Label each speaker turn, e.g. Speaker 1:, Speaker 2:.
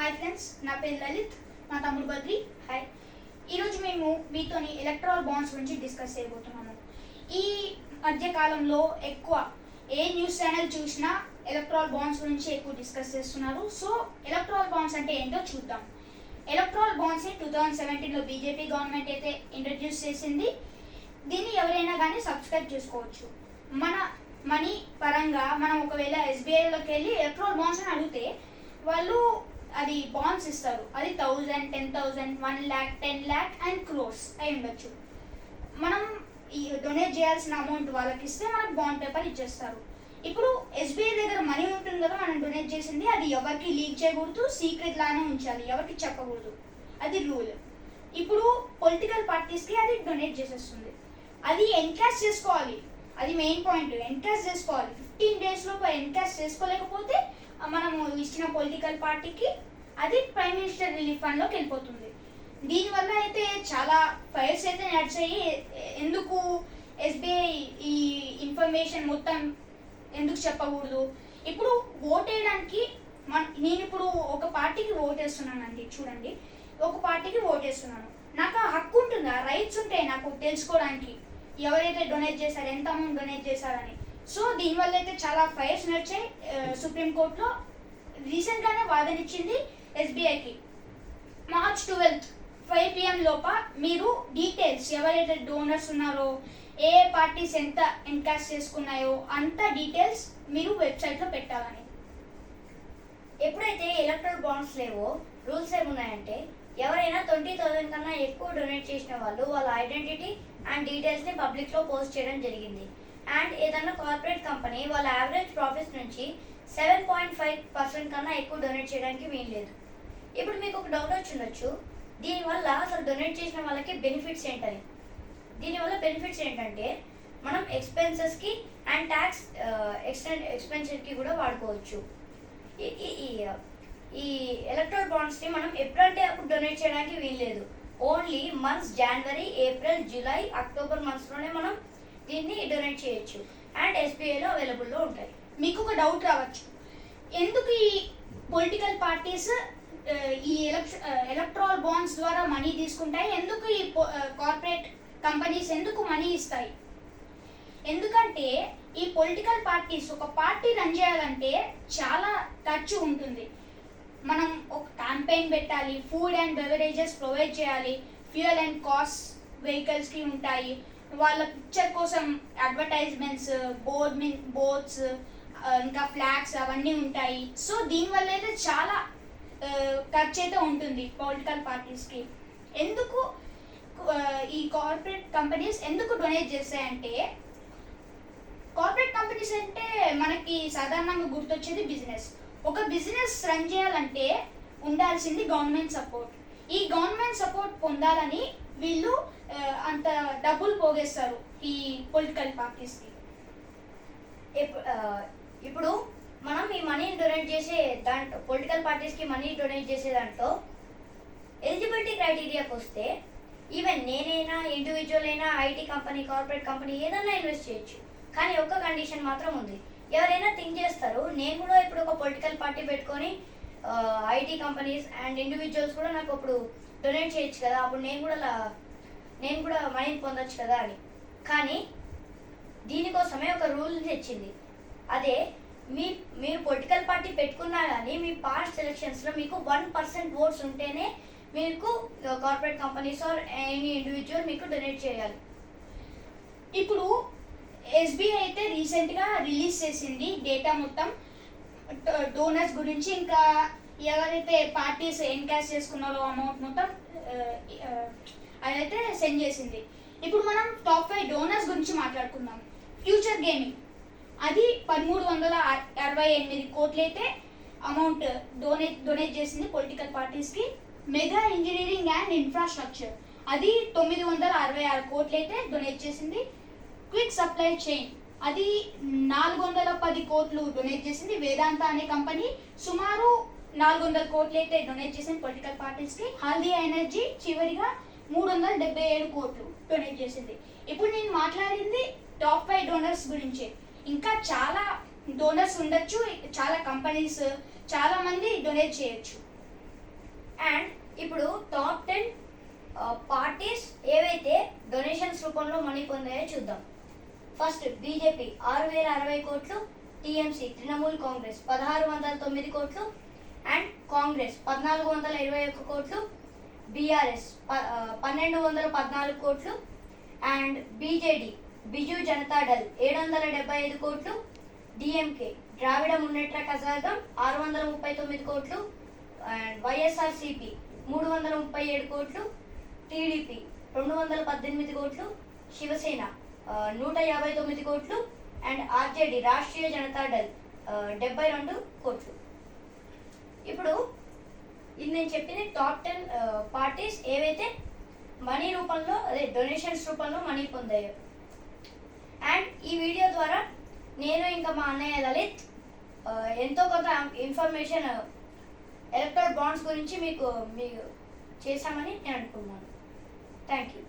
Speaker 1: Hi friends, నా పేరు లలిత్, మా తమ్ముడు బద్రి. హాయ్. ఈరోజు మేము మీతోని ఎలక్ట్రల్ బాండ్స్ గురించి డిస్కస్ చేయబోతున్నాము. ఈ మధ్య కాలంలో ఎక్కువ ఏ న్యూస్ ఛానల్ చూసినా ఎలక్ట్రల్ బాండ్స్ గురించి ఎక్కువ డిస్కస్ చేస్తున్నారు. సో ఎలక్ట్రల్ బాండ్స్ అంటే ఏంటో చూద్దాం. ఎలక్ట్రల్ బాండ్స్ని 2017లో బీజేపీ గవర్నమెంట్ అయితే ఇంట్రడ్యూస్ చేసింది. దీన్ని ఎవరైనా కానీ సబ్స్క్రైబ్ చేసుకోవచ్చు. మన మనీ పరంగా మనం ఒకవేళ ఎస్బీఐలోకి వెళ్ళి ఎలక్ట్రల్ బాండ్స్ అని అడిగితే వాళ్ళు అది బాండ్స్ ఇస్తారు. అది 1000, 10,000, 1 lakh, 10 lakh అండ్ క్రోర్స్ అయి ఉండొచ్చు. మనం ఈ డొనేట్ చేయాల్సిన అమౌంట్ వాళ్ళకి ఇస్తే మనకు బాండ్ పేపర్ ఇచ్చేస్తారు. ఇప్పుడు ఎస్బీఐ దగ్గర మనీ ఉంటుంది కదా, మనం డొనేట్ చేసింది, అది ఎవరికి లీక్ చేయకూడదు, సీక్రెట్ లానే ఉంచాలి, ఎవరికి చెప్పకూడదు. అది రూల్. ఇప్పుడు పొలిటికల్ పార్టీస్కి అది డొనేట్ చేసేస్తుంది. అది ఎన్కాష్ చేసుకోవాలి. అది మెయిన్ పాయింట్. ఎన్కాష్ చేసుకోవాలి. 15 days లోపు ఎన్కాష్ చేసుకోలేకపోతే మనము ఇచ్చిన పొలిటికల్ పార్టీకి అది ప్రైమ్ మినిస్టర్ రిలీఫ్ ఫండ్లోకి వెళ్ళిపోతుంది. దీనివల్ల అయితే చాలా ఫైర్స్ అయితే నడిచాయి. ఎందుకు ఎస్బీఐ ఈ ఇన్ఫర్మేషన్ మొత్తం ఎందుకు చెప్పకూడదు? ఇప్పుడు ఓట్ వేయడానికి నేను ఇప్పుడు ఒక పార్టీకి ఓట్ వేస్తున్నానండి. చూడండి, ఒక పార్టీకి ఓట్ వేస్తున్నాను. నాకు ఆ హక్కు ఉంటుంది, ఆ రైట్స్ ఉంటాయి నాకు తెలుసుకోవడానికి, ఎవరైతే డొనేట్ చేశారు, ఎంత అమౌంట్ డొనేట్ చేశారని. సో దీనివల్ల అయితే చాలా ఫైర్స్ నడిచాయి. సుప్రీంకోర్టులో రీసెంట్గానే వాదన ఇచ్చింది ఎస్బీఐకి. March 12th 5 PM లోప మీరు డీటెయిల్స్, ఎవరైతే డోనర్స్ ఉన్నారో, ఏ పార్టీస్ ఎంత ఎన్కాష్ చేసుకున్నాయో అంత డీటెయిల్స్ మీరు వెబ్సైట్లో పెట్టాలని.
Speaker 2: ఎప్పుడైతే ఎలక్ట్రల్ బాండ్స్ లేవో రూల్స్ ఏమున్నాయంటే, ఎవరైనా 20,000 కన్నా ఎక్కువ డొనేట్ చేసిన వాళ్ళు వాళ్ళ ఐడెంటిటీ అండ్ డీటెయిల్స్ని పబ్లిక్లో పోస్ట్ చేయడం జరిగింది. అండ్ ఏదన్నా కార్పొరేట్ కంపెనీ వాళ్ళ యావరేజ్ ప్రాఫిట్స్ నుంచి 7.5% కన్నా ఎక్కువ డొనేట్ చేయడానికి వీల్లేదు. ఇప్పుడు మీకు ఒక డౌట్ వచ్చి ఉండొచ్చు, దీనివల్ల అసలు డొనేట్ చేసిన వాళ్ళకి బెనిఫిట్స్ ఏంటని. దీనివల్ల బెనిఫిట్స్ ఏంటంటే, మనం ఎక్స్పెన్సెస్కి అండ్ ట్యాక్స్ ఎక్స్పెన్సెస్కి కూడా వాడుకోవచ్చు. ఈ ఎలక్ట్రల్ బాండ్స్ని మనం ఎప్పుడంటే అప్పుడు డొనేట్ చేయడానికి వీల్లేదు. ఓన్లీ మంత్స్ జనవరి, ఏప్రిల్, జూలై, అక్టోబర్ మంత్స్లోనే మనం దీన్ని డొనేట్ చేయొచ్చు. అండ్ ఎస్బీఐలో అవైలబుల్లో ఉంటాయి.
Speaker 1: మీకు ఒక డౌట్ రావచ్చు, ఎందుకు ఈ పొలిటికల్ పార్టీస్ ఈ ఎలక్ట్రల్ బాండ్స్ ద్వారా మనీ తీసుకుంటాయి, ఎందుకు ఈ కార్పొరేట్ కంపెనీస్ ఎందుకు మనీ ఇస్తాయి? ఎందుకంటే ఈ పొలిటికల్ పార్టీస్, ఒక పార్టీ రన్ చేయాలంటే చాలా ఖర్చు ఉంటుంది. మనం ఒక క్యాంపెయిన్ పెట్టాలి, ఫుడ్ అండ్ బెవరేజెస్ ప్రొవైడ్ చేయాలి, ఫ్యూయల్ అండ్ కాస్ట్ వెహికల్స్కి ఉంటాయి, వాళ్ళ పిక్చర్ కోసం అడ్వర్టైజ్మెంట్స్, బోర్డ్స్, ఇంకా ఫ్లాగ్స్ అవన్నీ ఉంటాయి. సో దీనివల్ల అయితే చాలా ఖర్చు అయితే ఉంటుంది పొలిటికల్ పార్టీస్కి. ఎందుకు ఈ కార్పొరేట్ కంపెనీస్ ఎందుకు డొనేట్ చేస్తాయంటే, కార్పొరేట్ కంపెనీస్ అంటే మనకి సాధారణంగా గుర్తొచ్చేది బిజినెస్. ఒక బిజినెస్ రన్ చేయాలంటే ఉండాల్సింది గవర్నమెంట్ సపోర్ట్. ఈ గవర్నమెంట్ సపోర్ట్ పొందాలని వీళ్ళు అంత డబ్బులు పోగేస్తారు ఈ పొలిటికల్ పార్టీస్కి.
Speaker 2: ఇప్పుడు మనం ఈ మనీని డొనేట్ చేసే దాంట్లో, పొలిటికల్ పార్టీస్కి మనీ డొనేట్ చేసే దాంట్లో ఎలిజిబిలిటీ క్రైటీరియాకి వస్తే, ఈవెన్ నేనైనా, ఇండివిజువల్ అయినా, ఐటీ కంపెనీ, కార్పొరేట్ కంపెనీ ఏదైనా ఇన్వెస్ట్ చేయొచ్చు. కానీ ఒక్క కండిషన్ మాత్రం ఉంది. ఎవరైనా థింక్ చేస్తారు, నేను కూడా ఇప్పుడు ఒక పొలిటికల్ పార్టీ పెట్టుకొని ఐటీ కంపెనీస్ అండ్ ఇండివిజువల్స్ కూడా నాకు ఇప్పుడు డొనేట్ చేయొచ్చు కదా, అప్పుడు నేను కూడా మనీని పొందొచ్చు కదా అని. కానీ దీనికోసమే ఒక రూల్ తెచ్చింది. అదే, మీరు పొలిటికల్ పార్టీ పెట్టుకున్నా కానీ మీ పాస్ట్ ఎలక్షన్స్లో మీకు 1% ఓట్స్ ఉంటేనే మీకు corporate companies or any individual మీకు డొనేట్ చేయాలి.
Speaker 1: ఇప్పుడు ఎస్బీఐ అయితే రీసెంట్గా రిలీజ్ చేసింది డేటా మొత్తం, డోనర్స్ గురించి, ఇంకా ఎవరైతే పార్టీస్ ఎన్కాష్ చేసుకున్నారో అమౌంట్ మొత్తం అదైతే సెండ్ చేసింది. ఇప్పుడు మనం టాప్ 5 డోనర్స్ గురించి మాట్లాడుకుందాం. ఫ్యూచర్ గేమింగ్, అది 1368 కోట్లు అయితే అమౌంట్ డొనేట్ చేసింది పొలిటికల్ పార్టీస్కి. మెగా ఇంజనీరింగ్ అండ్ ఇన్ఫ్రాస్ట్రక్చర్, అది 966 కోట్లు అయితే డొనేట్ చేసింది. క్విక్ సప్లై చైన్, అది 410 కోట్లు డొనేట్ చేసింది. వేదాంత అనే కంపెనీ సుమారు 400 కోట్లు అయితే డొనేట్ చేసింది పొలిటికల్ పార్టీస్కి. హల్దియా ఎనర్జీ చివరిగా 377 కోట్లు డొనేట్ చేసింది. ఇప్పుడు నేను మాట్లాడింది టాప్ 5 డోనర్స్ గురించి. ఇంకా చాలా డోనర్స్ ఉండొచ్చు, చాలా కంపెనీస్, చాలా మంది డొనేట్ చేయొచ్చు.
Speaker 2: అండ్ ఇప్పుడు టాప్ 10 పార్టీస్ ఏవైతే డొనేషన్స్ రూపంలో మనీ పొందాయో చూద్దాం. ఫస్ట్ బీజేపీ 6060 కోట్లు, టీఎంసీ తృణమూల్ కాంగ్రెస్ 1609 కోట్లు, అండ్ కాంగ్రెస్ 1421 కోట్లు, బీఆర్ఎస్ 1214 కోట్లు, అండ్ బీజేడీ బిజు జనతాదళ్ 775 కోట్లు, డిఎంకే ద్రావిడ మున్నేట్ర కజాగం 639 కోట్లు, అండ్ వైఎస్ఆర్సిపి 337 కోట్లు, టీడీపీ 218 కోట్లు, శివసేన 159 కోట్లు, అండ్ ఆర్జేడి రాష్ట్రీయ జనతాదళ్ 72 కోట్లు. ఇప్పుడు ఇది నేను చెప్పిన టాప్ 10 పార్టీస్ ఏవైతే మనీ రూపంలో అదే డొనేషన్స్ రూపంలో మనీ పొందాయో. అండ్ ఈ వీడియో ద్వారా నేను ఇంకా మా అన్నయ్య లలిత్ ఎంతో కొంత ఇన్ఫర్మేషన్ ఎలక్ట్రల్ బాండ్స్ గురించి మీకు చేశామని నేను అనుకున్నాను. Thank you.